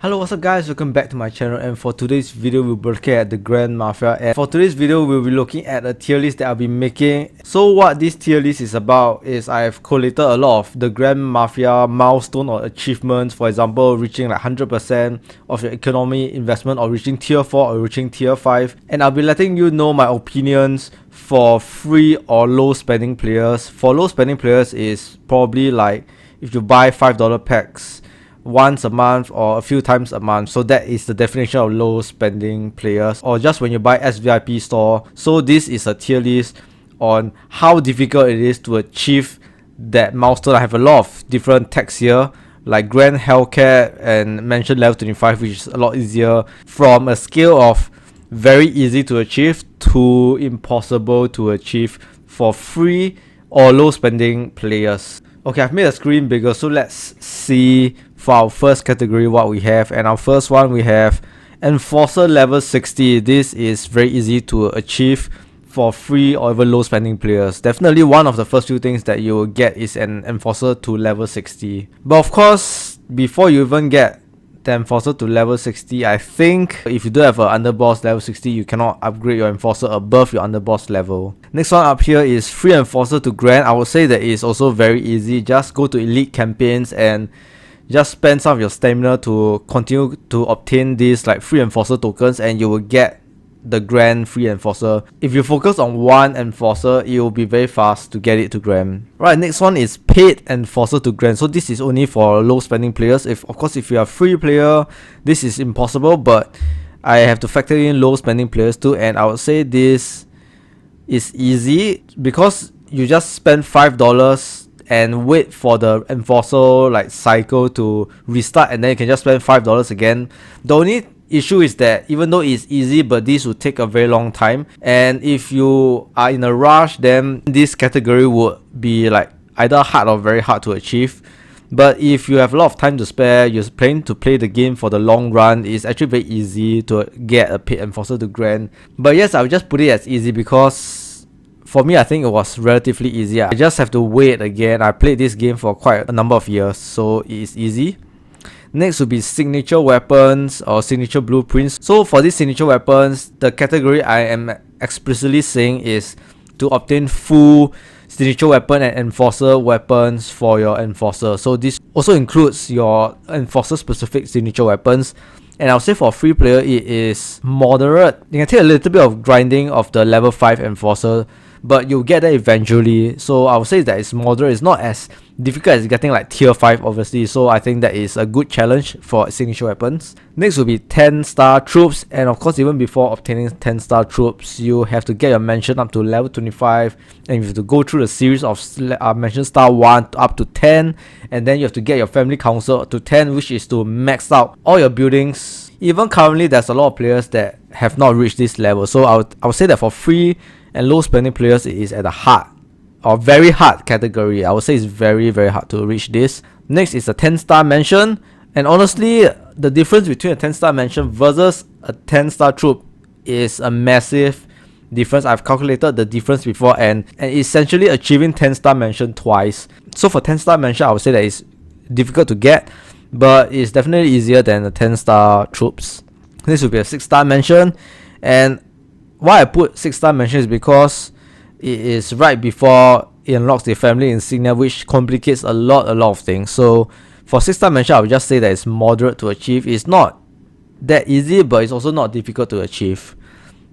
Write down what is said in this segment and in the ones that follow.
Hello, what's up guys, welcome back to my channel, and for today's video we'll be looking at the Grand Mafia, and for today's video we'll be looking at a tier list that I'll be making. So what this tier list is about is I've collated a lot of the Grand Mafia milestone or achievements, for example reaching like 100% of your economy investment, or reaching tier 4 or reaching tier 5, and I'll be letting you know my opinions for free or low spending players. For low spending players is probably like if you buy $5 packs once a month or a few times a month. So that is the definition of low spending players, or just when you buy SVIP store. So this is a tier list on how difficult it is to achieve that milestone. I have a lot of different tags here, like Grand Hellcat and mentioned level 25, which is a lot easier, from a scale of very easy to achieve to impossible to achieve for free or low spending players. Okay, I've made the screen bigger, so let's see for our first category what we have. And our first one, we have Enforcer level 60. This is very easy to achieve for free or even low spending players. Definitely one of the first few things that you will get is an Enforcer to level 60. But of course, before you even get the Enforcer to level 60, I think if you do have an underboss level 60, you cannot upgrade your Enforcer above your underboss level. Next one up here is free Enforcer to Grand. I would say that is also very easy. Just go to elite campaigns and just spend some of your stamina to continue to obtain these like free Enforcer tokens, and you will get the Grand free Enforcer. If you focus on one Enforcer, it will be very fast to get it to Grand. Right, next one is paid Enforcer to Grand. So this is only for low spending players. Of course if you are a free player, this is impossible, but I have to factor in low spending players too, and I would say this is easy because you just spend $5 and wait for the Enforcer like cycle to restart, and then you can just spend $5 again. The only issue is that even though it's easy, but this will take a very long time, and if you are in a rush, then this category would be like either hard or very hard to achieve. But if you have a lot of time to spare, you're planning to play the game for the long run, it's actually very easy to get a paid Enforcer to Grand. But yes, I would just put it as easy because for me, I think it was relatively easy. I just have to wait again. I played this game for quite a number of years, so it is easy. Next would be signature weapons or signature blueprints. So for these signature weapons, the category I am explicitly saying is to obtain full signature weapon and Enforcer weapons for your Enforcer. So this also includes your Enforcer specific signature weapons. And I'll say for a free player, it is moderate. You can take a little bit of grinding of the level 5 Enforcer, but you'll get there eventually. So I would say that it's moderate. It's not as difficult as getting like tier 5 obviously. So I think that is a good challenge for signature weapons. Next will be 10-star troops, and of course even before obtaining 10-star troops, you have to get your mention up to level 25, and you have to go through the series of mention star 1 up to 10, and then you have to get your family council to 10, which is to max out all your buildings. Even currently there's a lot of players that have not reached this level, so I would say that for free and low spending players, it is at a hard or very hard category. I would say it's very hard to reach this. Next is a 10-star mention, and honestly the difference between a 10-star mention versus a 10-star troop is a massive difference. I've calculated the difference before, and essentially achieving 10-star mention twice. So for 10-star mention, I would say that it's difficult to get, but it's definitely easier than the 10-star troops. This will be a 6-star mention, and why I put 6-star mention is because it is right before it unlocks the family insignia, which complicates a lot of things. So for 6-star mention, I would just say that it's moderate to achieve. It's not that easy, but it's also not difficult to achieve.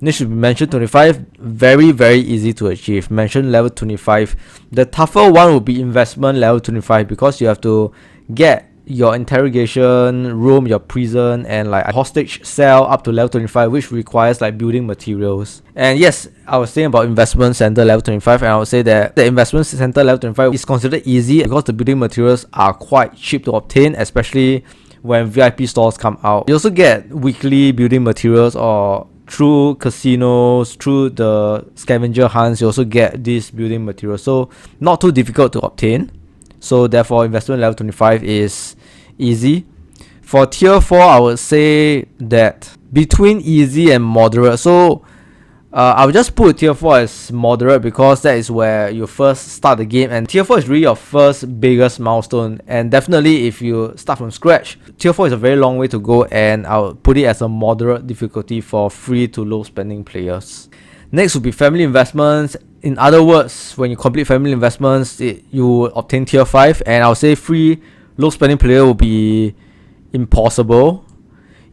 Next should be mention 25, very easy to achieve. Mention level 25. The tougher one will be investment level 25, because you have to get your interrogation room, your prison, and like a hostage cell up to level 25, which requires like building materials. And yes, I was saying about investment center level 25, and I would say that the investment center level 25 is considered easy because the building materials are quite cheap to obtain, especially when VIP stores come out. You also get weekly building materials, or through casinos, through the scavenger hunts, you also get these building materials, so not too difficult to obtain. So therefore investment level 25 is easy. For tier 4, I would say that between easy and moderate. So I'll just put tier 4 as moderate because that is where you first start the game, and tier 4 is really your first biggest milestone. And definitely if you start from scratch, tier 4 is a very long way to go, and I'll put it as a moderate difficulty for free to low spending players. Next will be family investments. In other words, when you complete family investments, you will obtain tier 5, and I'll say free low spending player will be impossible.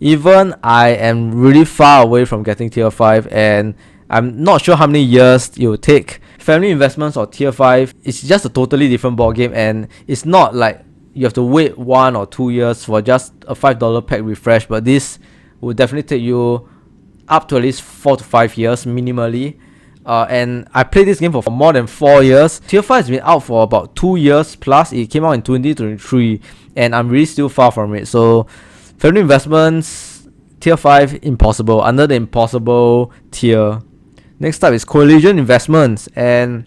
Even I am really far away from getting tier 5, and I'm not sure how many years it will take. Family investments or tier 5, it's just a totally different ballgame, and it's not like you have to wait 1 or 2 years for just a $5 pack refresh, but this will definitely take you up to at least 4 to 5 years minimally. And I played this game for more than 4 years. Tier 5 has been out for about 2 years plus. It came out in 2023, and I'm really still far from it. So family investments, tier 5, impossible, under the impossible tier. Next up is collision investments, and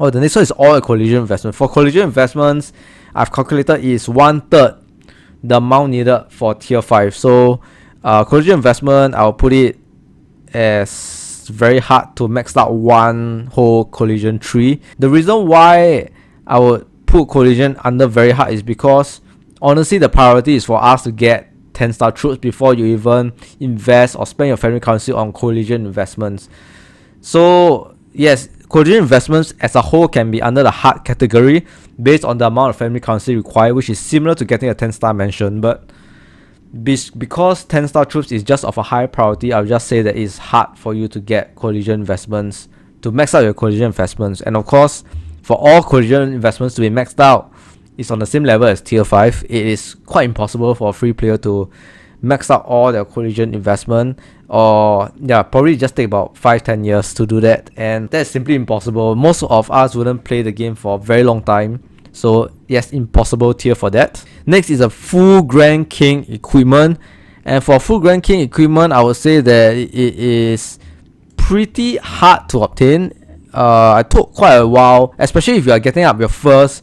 the next one is all a collision investment. For collision investments, I've calculated is 1/3 the amount needed for tier 5. So collision investment, I'll put it as very hard to max out one whole collision tree. The reason why I would put collision under very hard is because honestly the priority is for us to get 10-star troops before you even invest or spend your family currency on collision investments. So yes, collision investments as a whole can be under the hard category based on the amount of family currency required, which is similar to getting a 10-star mansion. But because 10-star troops is just of a high priority, I'll just say that it's hard for you to get collision investments, to max out your collision investments. And of course, for all collision investments to be maxed out, it's on the same level as tier 5. It is quite impossible for a free player to max out all their collision investment, or probably just take about 5-10 years to do that, and that's simply impossible. Most of us wouldn't play the game for a very long time, so yes, impossible tier for that. Next is a full Grand King equipment, and for full Grand King equipment, I would say that it is pretty hard to obtain. It took quite a while, especially if you are getting up your first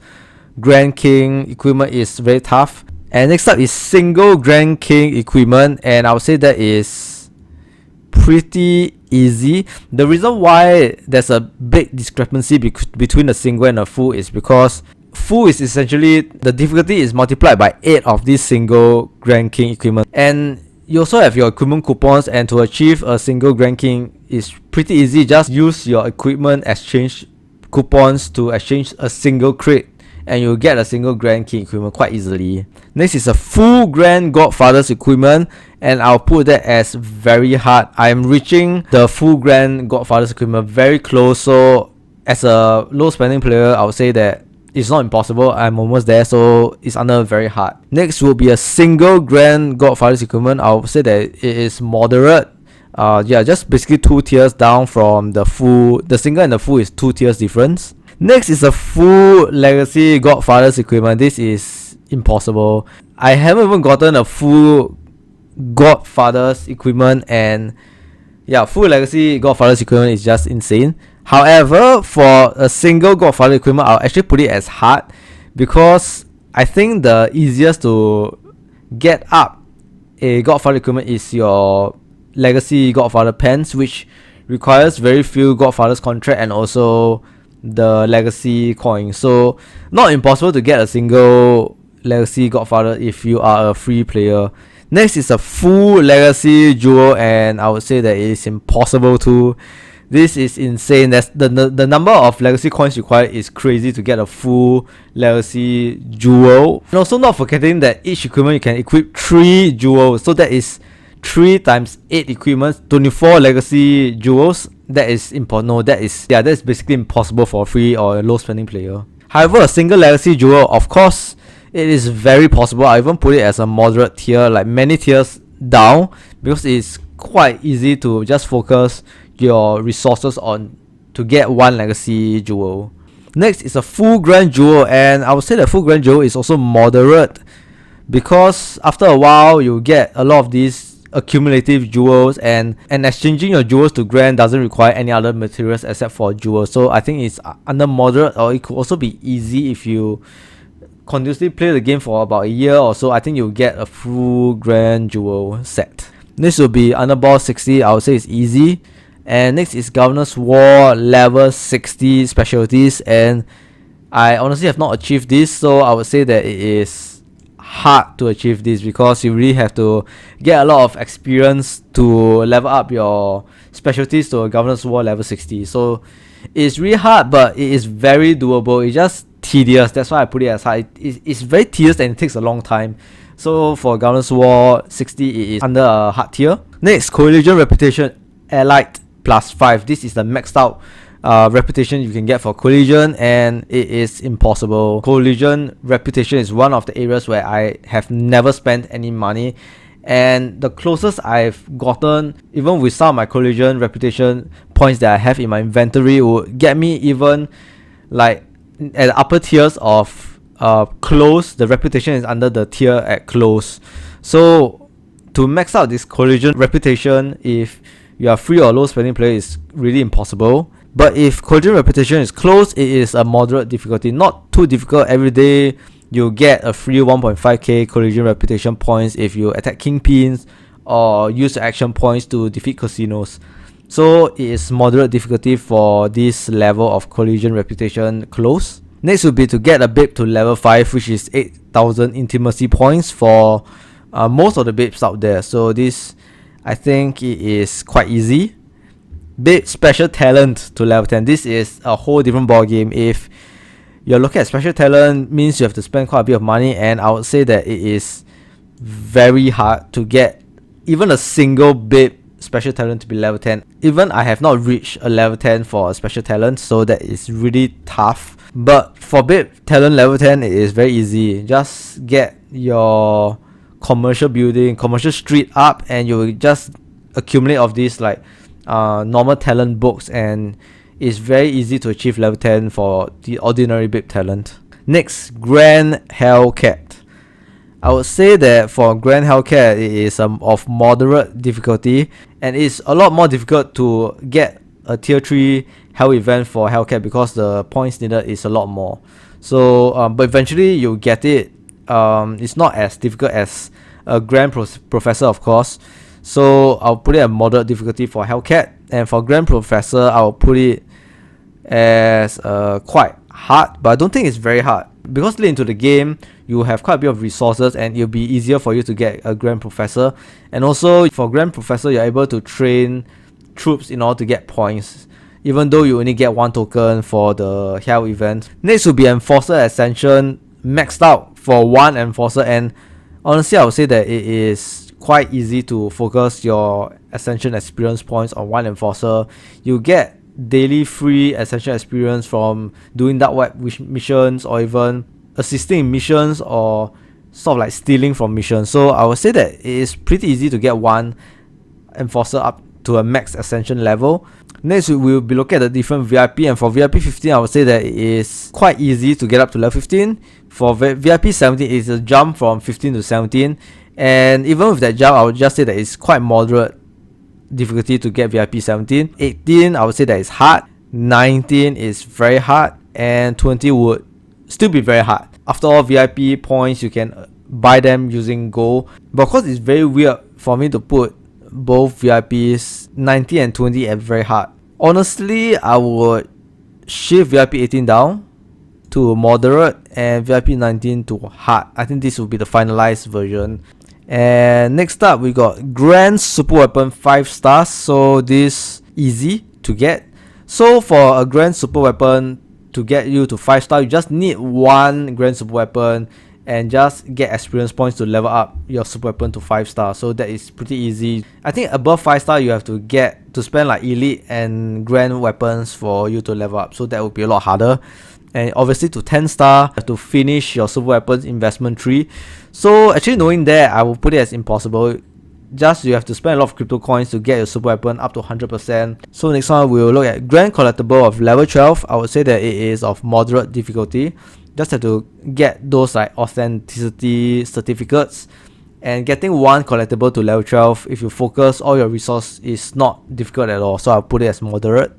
Grand King equipment, is very tough. And next up is single Grand King equipment, and I would say that is pretty easy. The reason why there's a big discrepancy between the single and the full is because full is essentially the difficulty is multiplied by 8 of this single Grand King equipment, and you also have your equipment coupons, and to achieve a single Grand King is pretty easy. Just use your equipment exchange coupons to exchange a single crate, and you'll get a single Grand King equipment quite easily. Next is a full Grand Godfather's equipment, and I'll put that as very hard. I'm reaching the full Grand Godfather's equipment very close, so as a low spending player, I would say that it's not impossible. I'm almost there, so it's under very hard. Next will be a single Grand Godfather's equipment. I'll say that it is moderate. Just basically 2 tiers down from the full. The single and the full is 2 tiers difference. Next is a full Legacy Godfather's equipment. This is impossible. I haven't even gotten a full Godfather's equipment, and full Legacy Godfather's equipment is just insane. However, for a single Godfather equipment, I'll actually put it as hard because I think the easiest to get up a Godfather equipment is your Legacy Godfather pens, which requires very few Godfather's contract and also the Legacy coin. So not impossible to get a single Legacy Godfather if you are a free player. Next is a full Legacy Jewel, and I would say that it is impossible to. This is insane. That's the number of Legacy coins required is crazy to get a full Legacy Jewel. And also not forgetting that each equipment you can equip 3 jewels, so that is 3 times 8 equipments, 24 Legacy Jewels. That is that's basically impossible for a free or a low spending player. However, a single Legacy Jewel, of course, it is very possible. I even put it as a moderate tier, like many tiers down, because it's quite easy to just focus your resources on to get 1 Legacy Jewel. Next is a full Grand Jewel, and I would say the full Grand Jewel is also moderate because after a while you get a lot of these accumulative jewels, and exchanging your jewels to Grand doesn't require any other materials except for jewels. So I think it's under moderate, or it could also be easy if you continuously play the game for about a year or so. I think you'll get a full Grand Jewel set. This will be under ball 60. I would say it's easy. And next is Governor's War level 60 specialties, and I honestly have not achieved this, so I would say that it is hard to achieve this because you really have to get a lot of experience to level up your specialties to a Governor's War level 60. So it's really hard, but it is very doable. It's just tedious, that's why I put it as hard. It's very tedious and it takes a long time. So for Governor's War 60, it is under a hard tier. Next, Collision Reputation Allied +5. This is the maxed out reputation you can get for Collision, and it is impossible. Collision Reputation is one of the areas where I have never spent any money, and the closest I've gotten, even with some of my Collision Reputation points that I have in my inventory, would get me even like at the upper tiers of close. The reputation is under the tier at close. So to max out this Collision Reputation, if you are free or low spending player, is really impossible. But if Collision Reputation is close, it is a moderate difficulty, not too difficult. Every day you get a free 1.5k Collision Reputation points if you attack kingpins or use action points to defeat casinos. So it is moderate difficulty for this level of Collision Reputation close. Next would be to get a babe to level 5, which is 8,000 intimacy points for most of the babes out there. So this, I think it is quite easy. Babe special talent to level 10. This is a whole different ball game. If you're looking at special talent, means you have to spend quite a bit of money, and I would say that it is very hard to get even a single babe special talent to be level 10. Even I have not reached a level 10 for a special talent, so that is really tough. But for babe talent level 10, it is very easy. Just get your commercial building, commercial street up, and you will just accumulate of these like normal talent books, and it's very easy to achieve level 10 for the ordinary babe talent. Next, Grand Hellcat. I would say that for Grand Hellcat, it is of moderate difficulty, and it's a lot more difficult to get a tier 3 Hell event for Hellcat because the points needed is a lot more. So but eventually you get it. It's not as difficult as a Grand Professor, of course. So I'll put it at moderate difficulty for Hellcat, and for Grand Professor I'll put it as quite hard, but I don't think it's very hard because late into the game you have quite a bit of resources and it'll be easier for you to get a Grand Professor. And also for Grand Professor, you're able to train troops in order to get points, even though you only get 1 token for the Hell event. Next will be Enforcer Ascension, maxed out for 1 Enforcer, and honestly I would say that it is quite easy to focus your Ascension experience points on 1 Enforcer. You get daily free Ascension experience from doing dark web missions, or even assisting in missions, or sort of like stealing from missions. So I would say that it is pretty easy to get 1 Enforcer up to a max Ascension level. Next we will be looking at the different VIP, and for VIP 15 I would say that it is quite easy to get up to level 15. For VIP 17 it is a jump from 15 to 17, and even with that jump I would just say that it's quite moderate difficulty to get VIP 17. 18 I would say that it's hard, 19 is very hard, and 20 would still be very hard. After all, VIP points you can buy them using gold, but of course it's very weird for me to put both VIPs 19 and 20 at very hard. Honestly, I would shift VIP 18 down to moderate and VIP 19 to hard. I think this will be the finalized version. And next up we got Grand Super Weapon 5 stars. So this easy to get. So for a Grand Super Weapon to get you to 5 star, you just need 1 Grand Super Weapon and just get experience points to level up your super weapon to 5 star. So that is pretty easy. I think above 5 star you have to get to spend like elite and grand weapons for you to level up, so that would be a lot harder. And obviously to 10 star you have to finish your super weapons investment tree. So actually knowing that, I will put it as impossible. Just you have to spend a lot of crypto coins to get your super weapon up to 100%. So next one we will look at Grand Collectible of level 12. I would say that it is of moderate difficulty. Just have to get those like authenticity certificates, and getting 1 collectible to level 12 if you focus all your resource is not difficult at all, so I'll put it as moderate.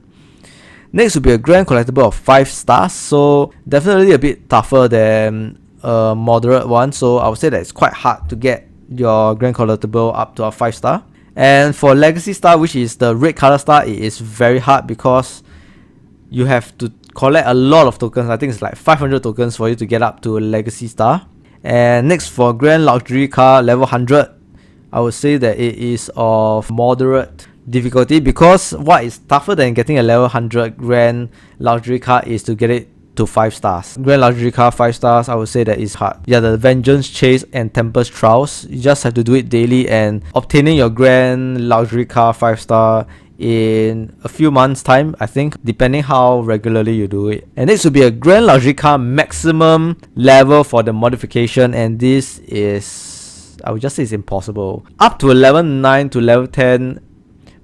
Next will be a Grand Collectible of 5 stars, so definitely a bit tougher than a moderate one, so I would say that it's quite hard to get your Grand Collectible up to a 5 star. And for Legacy Star, which is the red color star, it is very hard because you have to collect a lot of tokens. I think it's like 500 tokens for you to get up to a Legacy Star. And next, for Grand Luxury Car level 100, I would say that it is of moderate difficulty, because what is tougher than getting a level 100 Grand Luxury Car is to get it to 5 stars. Grand Luxury Car 5 stars, I would say that is hard. Yeah, the Vengeance Chase and Tempest Trials, you just have to do it daily, and obtaining your Grand Luxury Car 5 star in a few months time, I think, depending how regularly you do it. And next will be a Grand Luxury Car maximum level for the modification, and this is, I would just say it's impossible. Up to a level 9 to level 10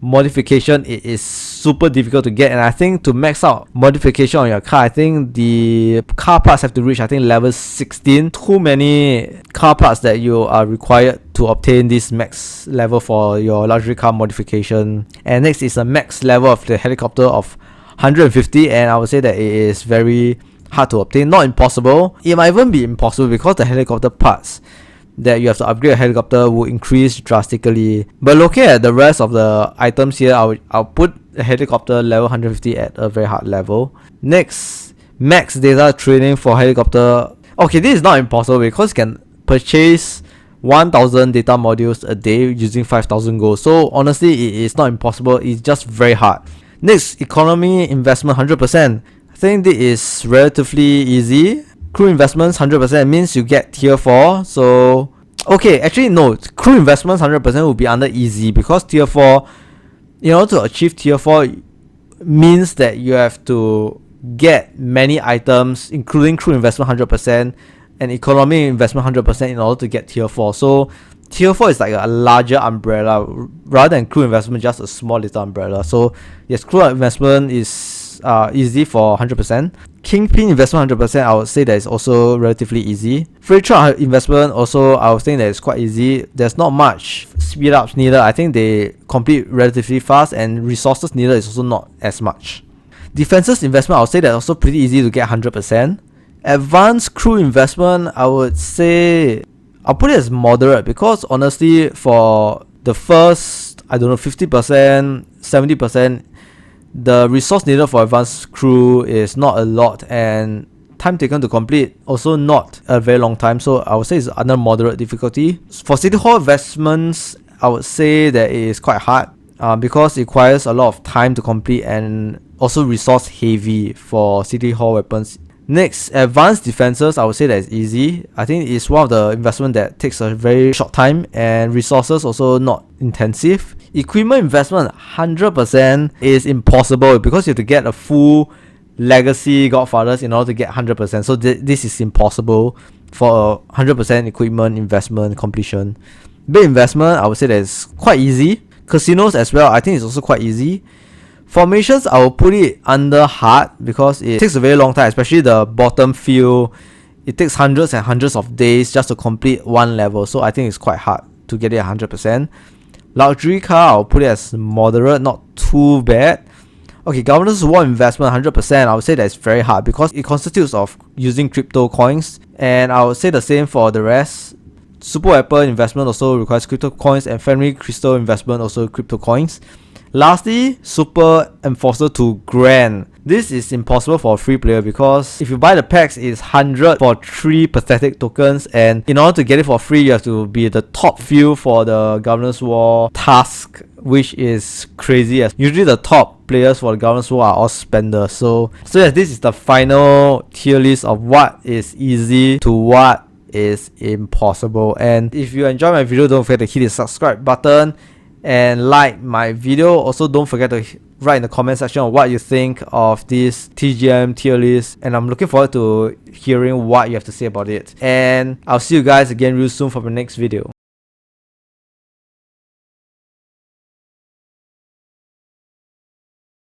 modification, it is super difficult to get, and I think to max out modification on your car, I think the car parts have to reach, I think, level 16. Too many car parts that you are required to obtain this max level for your luxury car modification. And next is a max level of the helicopter of 150, and I would say that it is very hard to obtain. Not impossible, it might even be impossible, because the helicopter parts that you have to upgrade a helicopter will increase drastically. But looking at the rest of the items here, I'll put a helicopter level 150 at a very hard level. Next, max data training for helicopter. Okay, this is not impossible, because you can purchase 1000 data modules a day using 5000 gold. So honestly, it is not impossible, it's just very hard. Next, economy investment 100%. I think this is relatively easy. Crew investments 100% means you get tier 4. So okay, actually no, crew investments 100% will be under easy, because tier 4, in order to achieve tier 4 means that you have to get many items, including crew investment 100% and economy investment 100% in order to get tier 4. So tier 4 is like a larger umbrella rather than crew investment, just a small little umbrella. So yes, crew investment is easy for 100%. Kingpin investment 100%, I would say that is also relatively easy. Freight truck investment also, I would think that it's quite easy. There's not much speed ups needed. I think they complete relatively fast, and resources needed is also not as much. Defenses investment, I would say that's also pretty easy to get 100%. Advanced crew investment, I would say I'll put it as moderate, because honestly, for the first, I don't know, 50%, 70%, the resource needed for advanced crew is not a lot, and time taken to complete also not a very long time. So I would say it's under moderate difficulty. For City Hall investments, I would say that it is quite hard, because it requires a lot of time to complete, and also resource heavy for City Hall weapons. Next, advanced defenses, I would say that it's easy. I think it's one of the investment that takes a very short time, and resources also not intensive. Equipment investment 100% is impossible, because you have to get a full legacy Godfathers in order to get 100%. So this is impossible for a 100% equipment investment completion. Big investment, I would say that it's quite easy. Casinos as well, I think it's also quite easy. Formations, I will put it under hard, because it takes a very long time, especially the bottom field. It takes hundreds and hundreds of days just to complete one level, so I think it's quite hard to get it 100%. Luxury car, I'll put it as moderate, not too bad. Okay, Governor's War investment 100%, I would say that's very hard, because it constitutes of using crypto coins, and I would say the same for the rest. Super weapon investment also requires crypto coins, and family crystal investment also crypto coins. Lastly, Super Enforcer to Grand. This is impossible for a free player, because if you buy the packs, it's 100 for 3 pathetic tokens, and in order to get it for free, you have to be the top few for the Governor's War task, which is crazy, as usually the top players for the Governor's War are all spenders. So yes, this is the final tier list of what is easy to what is impossible. And if you enjoy my video, don't forget to hit the subscribe button and like my video. Also, don't forget to write in the comment section of what you think of this TGM tier list, and I'm looking forward to hearing what you have to say about it. And I'll see you guys again real soon for the next video.